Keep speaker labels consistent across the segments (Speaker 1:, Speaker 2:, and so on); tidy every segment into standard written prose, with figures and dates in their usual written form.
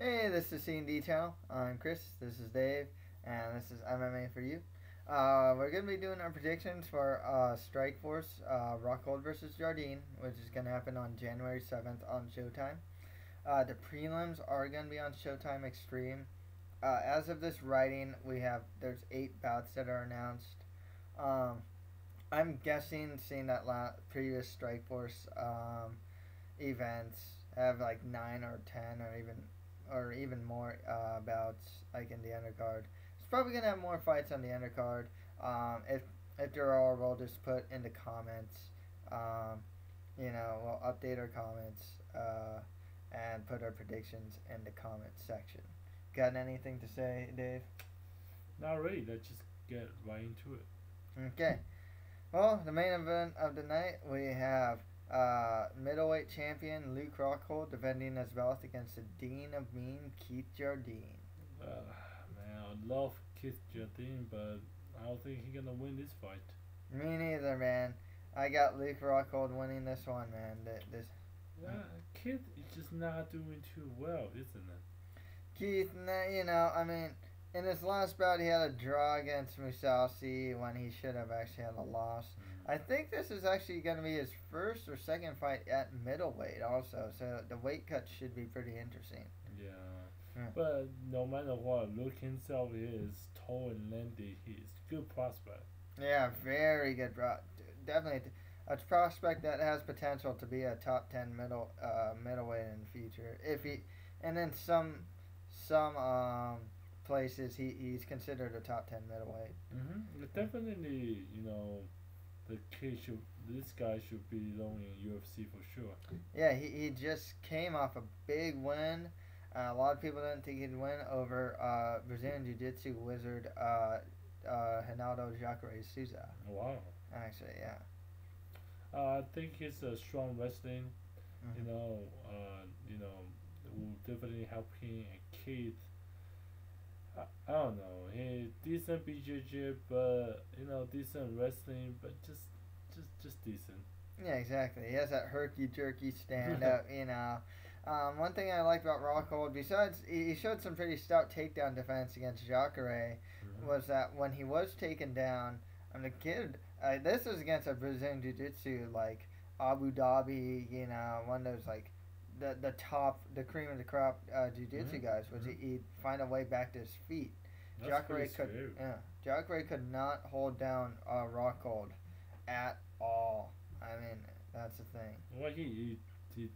Speaker 1: Hey, this is C&D channel. I'm Chris. This is Dave, and this is MMA for you. We're gonna be doing our predictions for Strikeforce, Rockhold versus Jardine, which is gonna happen on January 7th on Showtime. The prelims are gonna be on Showtime Extreme. As of this writing, there's 8 bouts that are announced. Um, I'm guessing, seeing that previous Strikeforce events have like 9 or 10 or even more bouts like in the undercard. It's probably gonna have more fights on the undercard. If there are, we'll just put in the comments. Um, we'll update our comments and put our predictions in the comments section. Got anything to say, Dave?
Speaker 2: Not really. Let's just get right into it.
Speaker 1: Okay. Well, the main event of the night, we have middleweight champion Luke Rockhold defending his belt against the Dean of Mean, Keith Jardine.
Speaker 2: Man, I love Keith Jardine, but I don't think he's gonna win this fight.
Speaker 1: Me neither, man. I got Luke Rockhold winning this one, man.
Speaker 2: Keith is just not doing too well, isn't it?
Speaker 1: Keith, I mean, in his last bout, he had a draw against Musasi when he should have actually had a loss. I think this is actually going to be his first or second fight at middleweight, also. So the weight cut should be pretty interesting.
Speaker 2: Yeah. But no matter what, Luke himself is tall and lengthy. He's good prospect.
Speaker 1: Yeah, very good. Definitely a prospect that has potential to be a top 10 middleweight in the future. If he, and then some places he's considered a top 10 middleweight.
Speaker 2: Definitely, the kid should. This guy should be belong in UFC for sure.
Speaker 1: Yeah, he just came off a big win. A lot of people didn't think he'd win over Brazilian Jiu Jitsu wizard Ronaldo Jacare Souza.
Speaker 2: Wow.
Speaker 1: Actually, yeah.
Speaker 2: I think he's a strong wrestling.
Speaker 1: Mm-hmm.
Speaker 2: Will definitely help him and Keith. I don't know. He decent BJJ, but decent wrestling, but just decent.
Speaker 1: Yeah, exactly. He has that herky jerky stand up. One thing I liked about Rockhold, besides he showed some pretty stout takedown defense against Jacare, was that when he was taken down, the kid. This was against a Brazilian Jiu Jitsu like Abu Dhabi, one of those like the cream of the crop Jiu Jitsu guys. Was he'd find a way back to his feet. Jacare could not hold down Rockhold at all. I mean, that's the thing.
Speaker 2: Well, he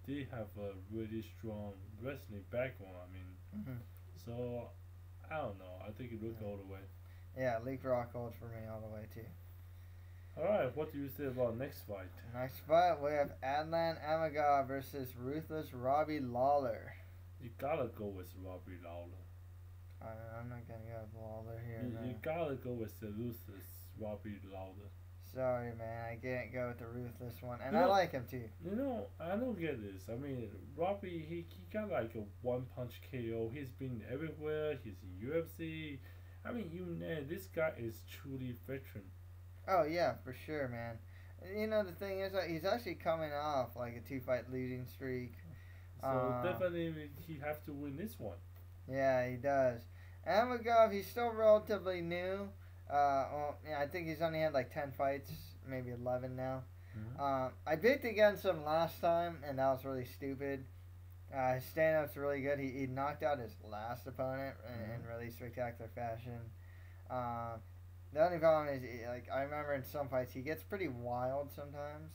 Speaker 2: did have a really strong wrestling background. I mean, so I don't know. I think it looked all the way.
Speaker 1: Yeah, Luke Rockhold for me all the way too.
Speaker 2: All right, what do you say about next fight?
Speaker 1: Next fight, we have Adlan Amagov versus ruthless Robbie Lawler.
Speaker 2: You gotta go with Robbie Lawler.
Speaker 1: I'm not gonna go with Lawler here.
Speaker 2: You gotta go with the ruthless Robbie Lawler.
Speaker 1: Sorry, man, I can't go with the ruthless one, and I like him too.
Speaker 2: I don't get this. I mean, Robbie, he got like a one punch KO. He's been everywhere. He's in UFC. I mean, this guy is truly veteran.
Speaker 1: Oh yeah, for sure, man. The thing is that he's actually coming off like a 2-fight losing streak.
Speaker 2: So definitely he have to win this one.
Speaker 1: Yeah, he does. Amagov, he's still relatively new. I think he's only had like 10 fights, maybe 11 now. I picked against him last time, and that was really stupid. His stand-up's really good. He knocked out his last opponent in really spectacular fashion. The only problem is, I remember in some fights, he gets pretty wild sometimes.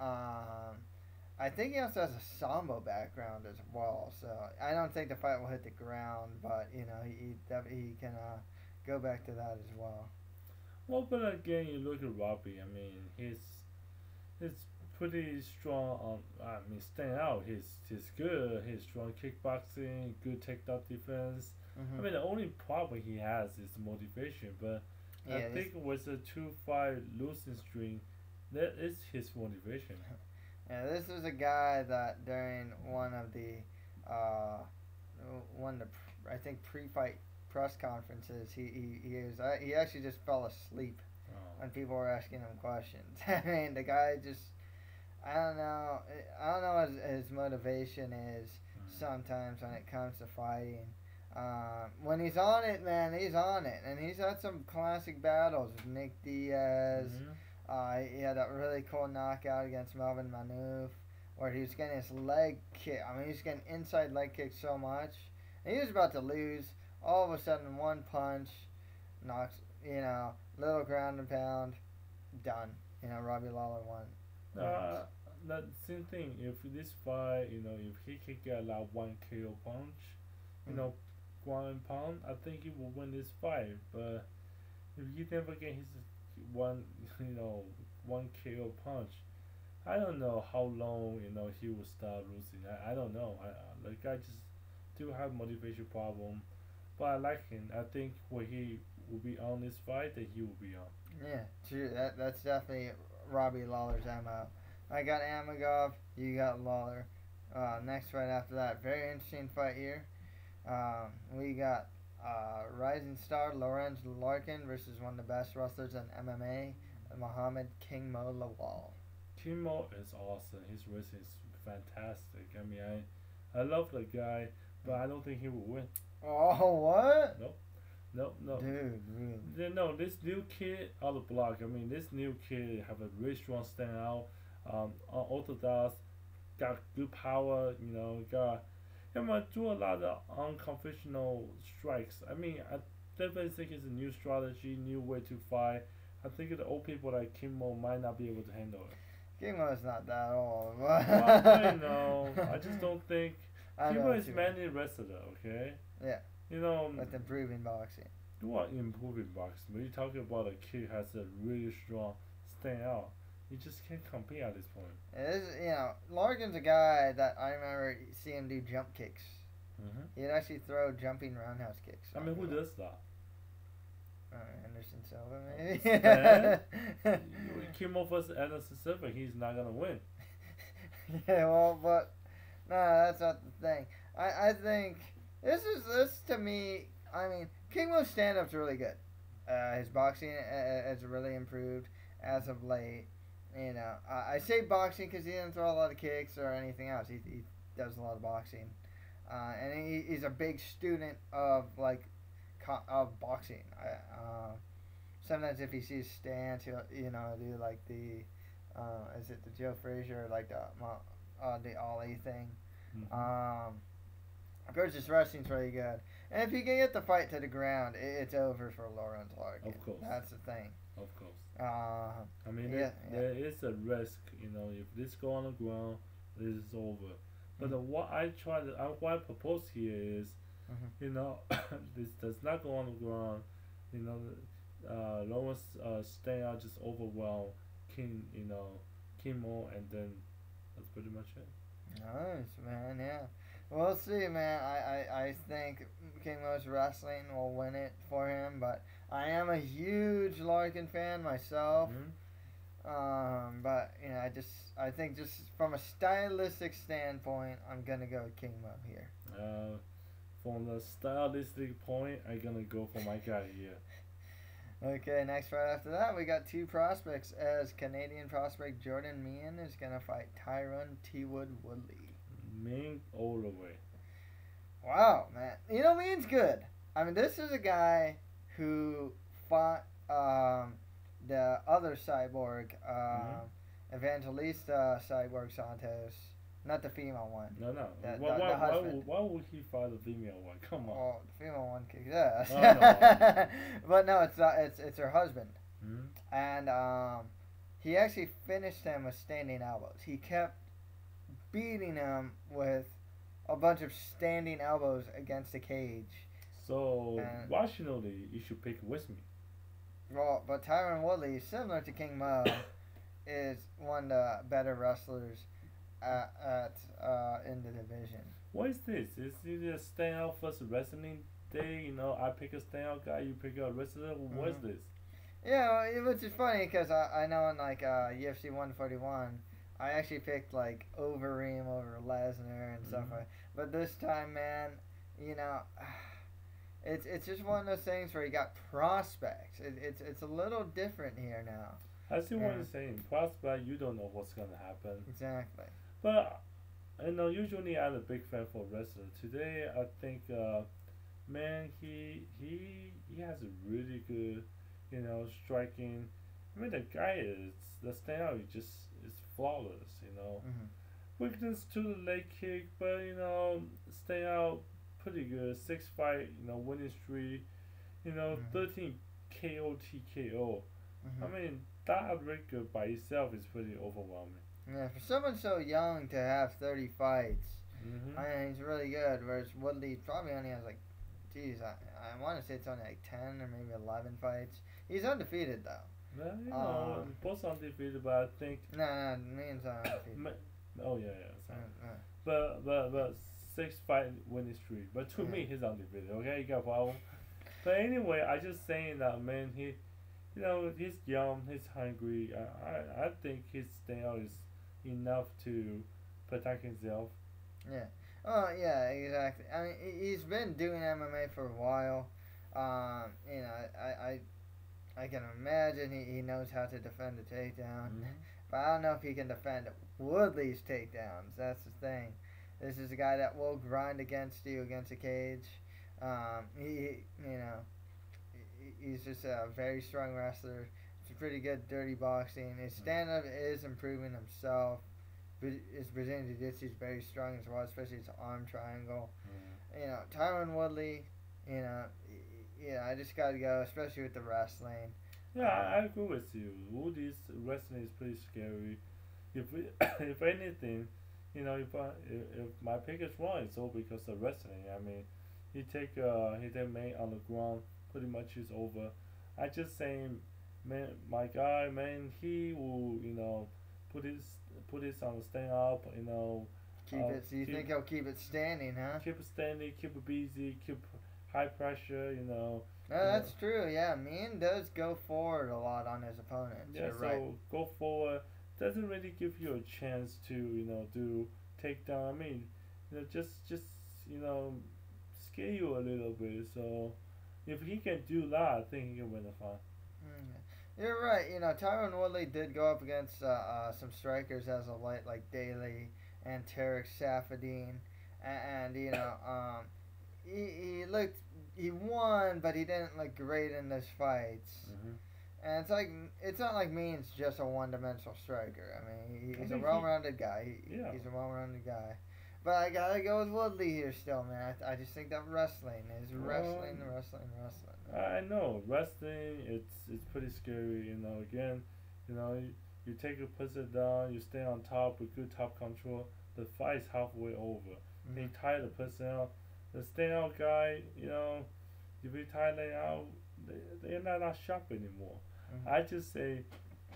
Speaker 1: I think he also has a Sambo background as well, so I don't think the fight will hit the ground, but, he can go back to that as well.
Speaker 2: Well, but again, you look at Robbie. I mean, he's pretty strong. I mean, stand out. He's good. He's strong kickboxing, good takedown defense. I mean, the only problem he has is motivation. But I think with a 2-5 losing streak, that is his motivation.
Speaker 1: Yeah, this is a guy that during one of the I think pre-fight press conferences, he actually just fell asleep when people were asking him questions. I mean, the guy just, I don't know what his motivation is. sometimes when it comes to fighting. When he's on it, man, he's on it, and he's had some classic battles with Nick Diaz. He had a really cool knockout against Melvin Manouf, where he was getting his leg kick. I mean, he was getting inside leg kick so much, and he was about to lose. All of a sudden, one punch knocks, little ground and pound, done. Robbie Lawler won.
Speaker 2: That same thing. If this fight, if he can get like one KO punch, ground and pound, I think he will win this fight. But if he never get his one KO punch, I don't know how long he will start losing. I don't know. The guy just do have motivation problem, but I like him. I think when he will be on this fight, that he will be on.
Speaker 1: Yeah, true. That's definitely Robbie Lawler's MO. I got Amagov, you got Lawler. Next fight after that, very interesting fight here. We got rising star Lorenz Larkin versus one of the best wrestlers in MMA, Muhammed King Mo Lawal.
Speaker 2: King Mo is awesome. His wrestling is fantastic. I mean, I love the guy, but I don't think he will win.
Speaker 1: Oh, what?
Speaker 2: No.
Speaker 1: Dude, really?
Speaker 2: No, this new kid out of the block. I mean, this new kid have a really strong standout. Orthodox, got good power. Do a lot of unconventional strikes. I mean, I definitely think it's a new strategy, new way to fight. I think the old people like Kimmo might not be able to handle it.
Speaker 1: Kimmo's not that old.
Speaker 2: Well, I just don't think Kimmo is mainly a wrestler. Okay.
Speaker 1: Yeah.
Speaker 2: With
Speaker 1: improving boxing.
Speaker 2: You want improving boxing, but you're talking about a kid has a really strong standout. You just can't compete at this point.
Speaker 1: It is, Larkin's a guy that I remember seeing him do jump kicks. He'd actually throw jumping roundhouse kicks.
Speaker 2: I mean, who does that?
Speaker 1: Anderson Silva, maybe.
Speaker 2: Kimmo versus Anderson Silva, he's not gonna win.
Speaker 1: Yeah, well, but no, that's not the thing. I think this to me. I mean, Kimmo's stand-up's really good. His boxing has really improved as of late. I say boxing because he didn't throw a lot of kicks or anything else. He does a lot of boxing, and he's a big student of of boxing. Sometimes if he sees stance, he'll do like the is it the Joe Frazier like the Ollie thing. Of course, his wrestling's really good, and if he can get the fight to the ground, it's over for Lorenz Larkin.
Speaker 2: Of course,
Speaker 1: that's the thing.
Speaker 2: Of course.
Speaker 1: I
Speaker 2: mean, there is a risk, if this go on the ground, this is over. But what I propose here is, this does not go on the ground. Lawrence stay out, just overwhelm Kimmo, and then that's pretty much it.
Speaker 1: Nice, man. Yeah, we'll see, man. I think Kimmo's wrestling will win it for him, but I am a huge Larkin fan myself. But I think just from a stylistic standpoint, I'm gonna go with Kimmo here.
Speaker 2: From the stylistic point, I'm gonna go for my guy here.
Speaker 1: Okay, next fight after that, we got two prospects as Canadian prospect Jordan Meehan is gonna fight Tyron Woodley.
Speaker 2: Meehan all the way.
Speaker 1: Wow, man. Meehan's good. I mean, this is a guy who fought the other cyborg, Evangelista Cyborg Santos, not the female one.
Speaker 2: No. Why would he fight the female one? Come on.
Speaker 1: Well, the female one kicks ass.
Speaker 2: Oh, no.
Speaker 1: But no, it's her husband, and he actually finished him with standing elbows. He kept beating him with a bunch of standing elbows against the cage.
Speaker 2: So, rationally, you should pick with me.
Speaker 1: Well, but Tyron Woodley, similar to King Mo, is one of the better wrestlers in the division.
Speaker 2: What is this? Is it a standout versus wrestling day? I pick a standout guy, you pick a wrestler. What is this?
Speaker 1: Yeah, which is funny because I know in UFC 141, I actually picked Overeem over Lesnar and stuff like. But this time, man, it's just one of those things where you got prospects. It's a little different here now.
Speaker 2: I see what you're saying. Prospect, you don't know what's gonna happen.
Speaker 1: Exactly.
Speaker 2: But I know usually I'm a big fan for wrestler. Today I think man he has a really good striking. I mean the guy is the standout is flawless.
Speaker 1: Mm-hmm.
Speaker 2: Weakness to the leg kick, but stay out pretty good. 6 fight winning streak.
Speaker 1: Mm-hmm.
Speaker 2: 13 KO TKO. I
Speaker 1: Mm-hmm.
Speaker 2: mean that record by itself is pretty overwhelming.
Speaker 1: Yeah, for someone so young to have 30 fights,
Speaker 2: Mhm.
Speaker 1: I mean, he's really good. Whereas Woodley probably only has like, geez, I want to say it's only like 10 or maybe 11 fights. He's undefeated though.
Speaker 2: Well,
Speaker 1: Um,
Speaker 2: both undefeated, but I think.
Speaker 1: no, no, means undefeated.
Speaker 2: Oh yeah. Sorry.
Speaker 1: Uh,
Speaker 2: But 6 fight winning streak. But to
Speaker 1: yeah.
Speaker 2: me, he's undefeated. Okay, you got a problem. But anyway, I just saying that man, he's young, he's hungry. I think his style is enough to protect himself.
Speaker 1: Yeah. Oh yeah, exactly. I mean, he's been doing MMA for a while. You know, I can imagine he knows how to defend a takedown,
Speaker 2: Mhm.
Speaker 1: but I don't know if he can defend Woodley's takedowns. That's the thing. This is a guy that will grind against you against a cage. You know, he's just a very strong wrestler. It's pretty good dirty boxing. His stand up is improving himself. His Brazilian Jiu Jitsu is very strong as well, especially his arm triangle.
Speaker 2: Mhm.
Speaker 1: You know, Tyron Woodley, you know, I just got to go, especially with the wrestling.
Speaker 2: Yeah, I agree with you. Woody's wrestling is pretty scary. If anything, if my pick is wrong, it's all because of wrestling. I mean, he take man on the ground, pretty much is over. I just saying, man, my guy, man, he will put his put his on the stand up,
Speaker 1: Keep it. So you think he'll keep it standing, huh?
Speaker 2: keep it standing, keep it busy, keep high pressure,
Speaker 1: No,
Speaker 2: you know.
Speaker 1: that's true. Yeah, Mean does go forward a lot on his opponents.
Speaker 2: Yeah,
Speaker 1: You're
Speaker 2: so
Speaker 1: right.
Speaker 2: go forward. Doesn't really give you a chance to do takedown. I mean, just you know scare you a little bit. So if he can do that, I think he can win the fight.
Speaker 1: Mm. You're right. You know, Tyron Woodley did go up against some strikers as of late, like Daly and Tarec Saffiedine, and he looked he won, but he didn't look great in those fights.
Speaker 2: Hmm.
Speaker 1: And it's not like Mean's just a one-dimensional striker. I mean,
Speaker 2: I
Speaker 1: he's a
Speaker 2: think
Speaker 1: well-rounded guy.
Speaker 2: yeah.
Speaker 1: He's a well-rounded guy. But I gotta go with Woodley here still, man. I just think that wrestling is wrestling.
Speaker 2: I know wrestling. It's pretty scary. Again, you take a person down, you stay on top with good top control. The fight's halfway over.
Speaker 1: Mm-hmm.
Speaker 2: They tire the person out. The standout guy, if you tire them out, they're not sharp anymore.
Speaker 1: Mm-hmm.
Speaker 2: I just say,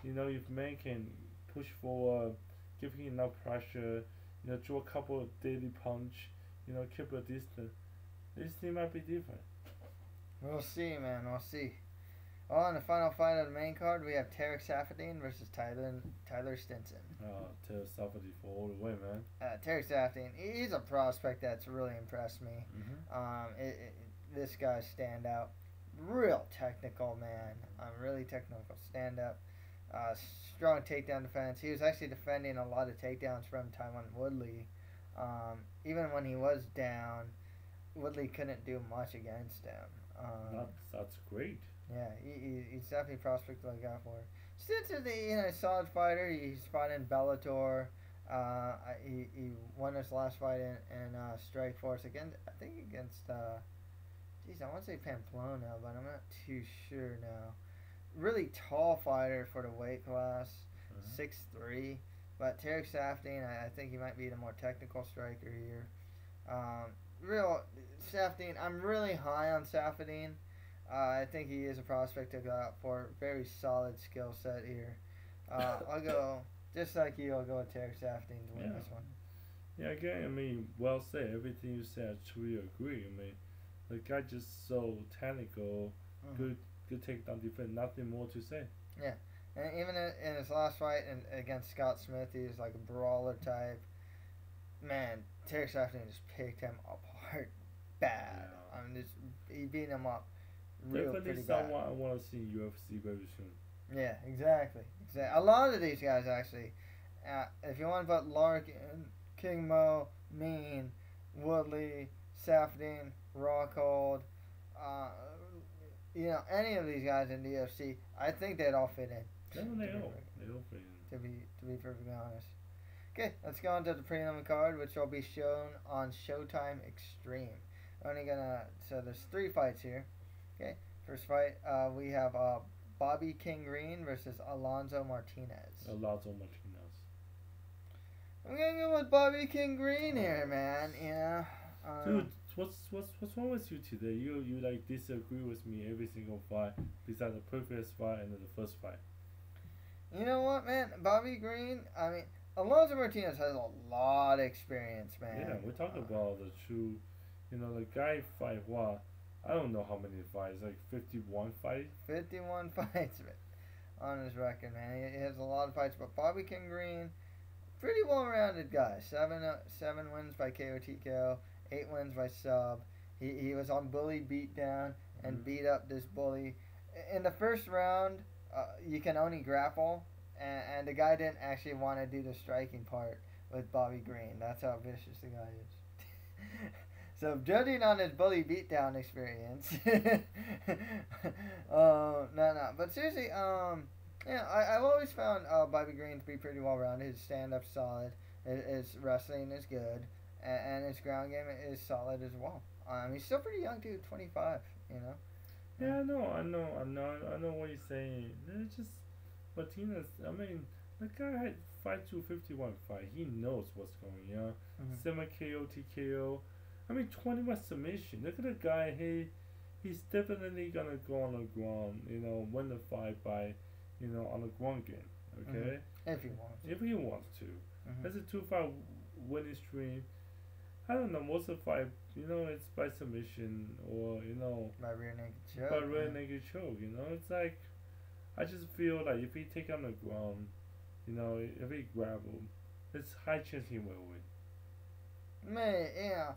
Speaker 2: if man can push forward, give him enough pressure, draw a couple of daily punch, keep a distance. This thing might be different.
Speaker 1: We'll see, man. We'll see. Oh, and the final fight of the main card, we have Tarec Saffiedine versus Tyler Stinson.
Speaker 2: Tell somebody for all the way, man.
Speaker 1: Tarec Saffiedine, he's a prospect that's really impressed me.
Speaker 2: Mm-hmm.
Speaker 1: This guy's standout. Real technical, man. Really technical stand-up. Strong takedown defense. He was actually defending a lot of takedowns from Tyron Woodley. Even when he was down, Woodley couldn't do much against him.
Speaker 2: That's great.
Speaker 1: Yeah, he's definitely a prospect to look out for. Stinson's a solid fighter. He's fought in Bellator. He won his last fight in Strikeforce against I want to say Pamplona, but I'm not too sure now. Really tall fighter for the weight class,
Speaker 2: Mm-hmm.
Speaker 1: 6'3". But Tarec Saffiedine, I think he might be the more technical striker here. Real Saffiedine, I'm really high on Saffiedine. I think he is a prospect to go out for. Very solid skill set here. I'll go, just like you, I'll go with Tarec Saffiedine to win
Speaker 2: Yeah.
Speaker 1: this one.
Speaker 2: Yeah, again, I mean, well said. Everything you said, I truly agree. I mean, the guy just so technical,
Speaker 1: Mm-hmm.
Speaker 2: good takedown defense. Nothing more to say.
Speaker 1: Yeah, and even in his last fight against Scott Smith, he was like a brawler type. Man, Tarec Saffiedine just picked him apart bad.
Speaker 2: Yeah.
Speaker 1: I mean, he beat him up real
Speaker 2: Definitely
Speaker 1: pretty bad.
Speaker 2: someone I want to see in UFC very soon.
Speaker 1: Yeah, exactly. A lot of these guys actually. If you want to put Larkin, King Mo, Mean, Woodley, Saffiedine, Rockhold, uh, any of these guys in the UFC, I think they'd all fit in.
Speaker 2: No, they all fit in.
Speaker 1: To be perfectly honest. Okay, let's go on to the prelim card, which will be shown on Showtime Extreme. So there's 3 fights here. Okay, first fight, we have Bobby King Green versus Alonzo Martinez. I'm gonna go with Bobby King Green here, man.
Speaker 2: Dude, what's wrong with you today? You like disagree with me every single fight, besides the previous fight and then the first fight.
Speaker 1: You know what, man? Bobby Green. I mean, Alonzo Martinez has a lot of experience, man.
Speaker 2: Yeah, we talked about the true. The guy fight what? I don't know how many fights, like 51 fights.
Speaker 1: 51 fights on his record, man. He has a lot of fights, but Bobby King Green, pretty well-rounded guy. 7 wins by KO TKO, 8 wins by sub. He was on bully beatdown and beat up this bully. In the first round, you can only grapple, and the guy didn't actually want to do the striking part with Bobby Green. That's how vicious the guy is. So, judging on his bully beatdown experience, no. But seriously, I've always found Bobby Green to be pretty well-rounded. His stand-up's solid, his wrestling is good, and his ground game is solid as well. He's still pretty young, too, 25,
Speaker 2: Yeah, I know what you're saying. It's just Martinez. I mean, the guy had 5-2-51 fight. He knows what's going on. 7 KO TKO. I mean, 21 submission. Look at the guy. He's definitely gonna go on the ground. Win the fight by, on the ground game. Okay.
Speaker 1: If he wants.
Speaker 2: If he wants to. That's a 2-5 winning streak. I don't know. Most of the fight, it's by submission or
Speaker 1: by rear naked choke.
Speaker 2: By rear naked choke. It's like, I just feel like if he take on the ground, if he grab him, it's high chance he will win.
Speaker 1: Man, yeah.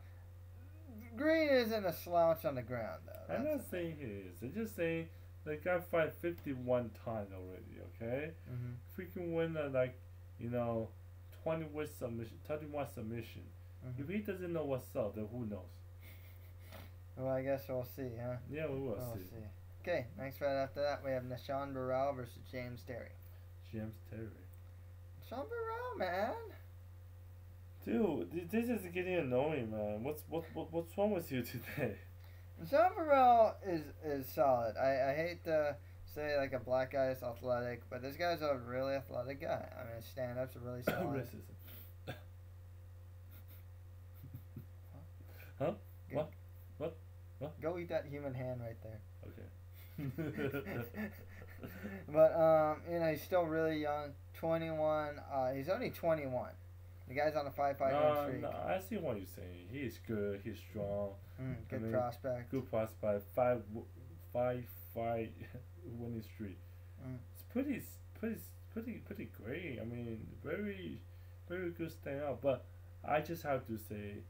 Speaker 1: Green isn't a slouch on the ground, though.
Speaker 2: I'm not saying he is. I'm just saying the guy fight 51 times already, okay? If he can win 21 submission. If he doesn't know what's up, then who knows?
Speaker 1: Well, I guess we'll see, huh?
Speaker 2: Yeah, we will see.
Speaker 1: Okay, next fight after that, we have Nashawn Burrell versus James Terry.
Speaker 2: Nashawn
Speaker 1: Burrell, man.
Speaker 2: Dude, this is getting annoying, man. What's wrong with you today?
Speaker 1: Nashawn Burrell is solid. I hate to say like a black guy is athletic, but this guy's a really athletic guy. I mean, his stand-ups are really solid.
Speaker 2: Racism. Huh? What?
Speaker 1: Go eat that human hand right there.
Speaker 2: Okay.
Speaker 1: But he's still really young. 21. He's only 21. The guy's on a 5-5 win streak.
Speaker 2: No, I see what you're saying. He's good. He's strong.
Speaker 1: Good prospect.
Speaker 2: Good prospect. 5 winning streak. It's pretty great. I mean, very very good stand up. But I just have to say,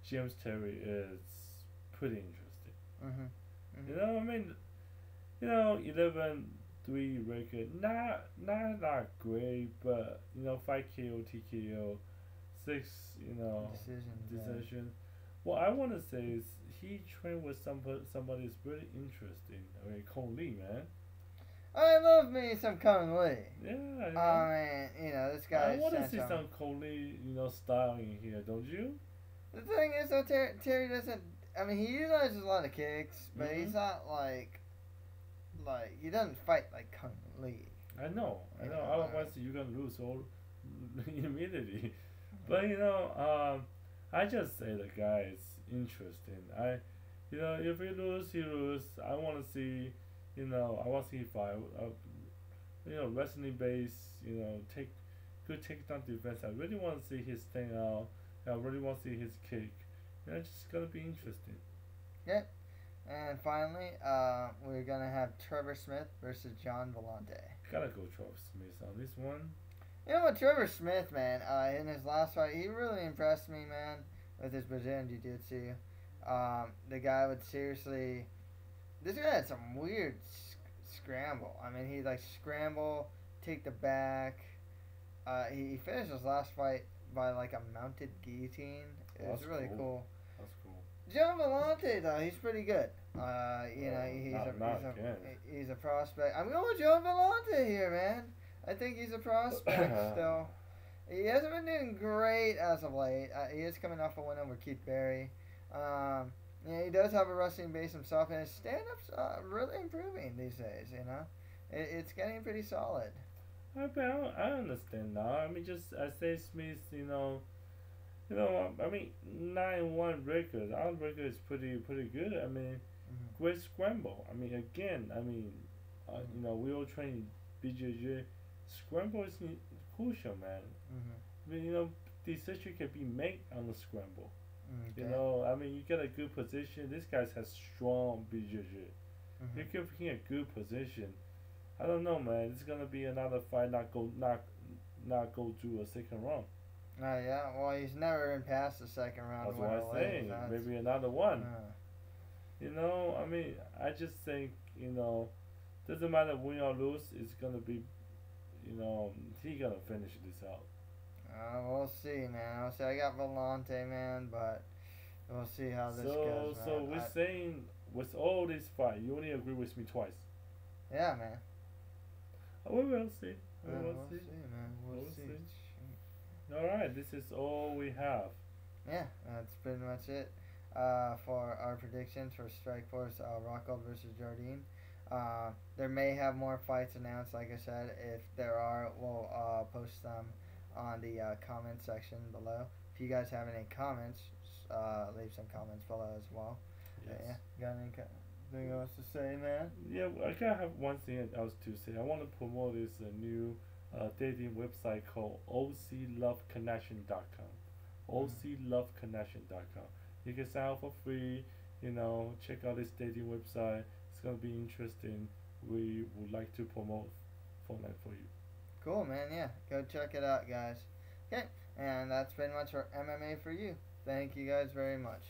Speaker 2: James Terry is pretty interesting. I mean, 11-3 record. Not great, but 5 KO TKO. 6, decision. What I want to say is he trained with somebody that's really interesting. I mean, Kong Lee, man.
Speaker 1: I love me some Kong Lee.
Speaker 2: Yeah.
Speaker 1: I mean, this guy.
Speaker 2: I want to see some Kong Lee, style in here, don't you?
Speaker 1: The thing is, though, Terry doesn't. I mean, he utilizes a lot of kicks, but he's not like he doesn't fight like Kong Lee.
Speaker 2: I know. Otherwise, you're gonna lose all immediately. But I just say the guy is interesting. If he lose, he lose. I want to see, I want to see fight. Wrestling base. Take good takedown defense. I really want to see his thing out. I really want to see his kick. It's just gonna be interesting.
Speaker 1: Yeah. And finally, we're gonna have Trevor Smith versus John Vellante.
Speaker 2: Gotta go Trevor Smith on this one.
Speaker 1: You know what, Trevor Smith, man, in his last fight, he really impressed me, man, with his Brazilian Jiu-Jitsu. The guy would seriously... This guy had some weird scramble. I mean, he'd, scramble, take the back. He finished his last fight by like a mounted guillotine. It's really cool.
Speaker 2: That's cool.
Speaker 1: Joe Vellante though, he's pretty good. You know, he's a prospect. I'm going with Joe Vellante here, man. I think he's a prospect still. He hasn't been doing great as of late. He is coming off a win over Keith Berry. Yeah, he does have a wrestling base himself, and his stand-up's really improving these days. You know, it's getting pretty solid.
Speaker 2: I understand now. I mean, just Isaiah Smith, I mean, 9-1 record. Our record is pretty good. I mean, great scramble. I mean, again, we all train BJJ. Scramble is crucial, man. I mean, decision can be made on the scramble.
Speaker 1: Okay.
Speaker 2: I mean, you get a good position. This guy has strong BJJ. You give him a good position. I don't know, man. It's gonna be another fight. Not go through a second round.
Speaker 1: Yeah. Well, he's never been past the second round.
Speaker 2: That's what I'm saying. Maybe another one. I mean, I just think, doesn't matter win or lose. It's gonna be, he gonna finish this out.
Speaker 1: We'll see, man. We'll see. I got Vellante, man, but we'll see how this goes. Man.
Speaker 2: So we're saying with all this fight, you only agree with me twice.
Speaker 1: Yeah, man.
Speaker 2: We will see.
Speaker 1: We'll see, man. We'll see.
Speaker 2: All right, this is all we have.
Speaker 1: Yeah, that's pretty much it for our predictions for Strikeforce, Rockhold versus Jardine. There may have more fights announced. Like I said, if there are, we'll post them on the comment section below. If you guys have any comments, leave some comments below as well.
Speaker 2: Yes.
Speaker 1: Yeah, got anything else to say, man?
Speaker 2: Yeah, I gotta have one thing else to say. I want to promote this new dating website called OCLoveConnection.com. OCLoveConnection.com. You can sign up for free. Check out this dating website. It's gonna be interesting. We would like to promote for that for you.
Speaker 1: Cool, man. Yeah, go check it out, guys. Okay, and that's pretty much our MMA for you. Thank you guys very much.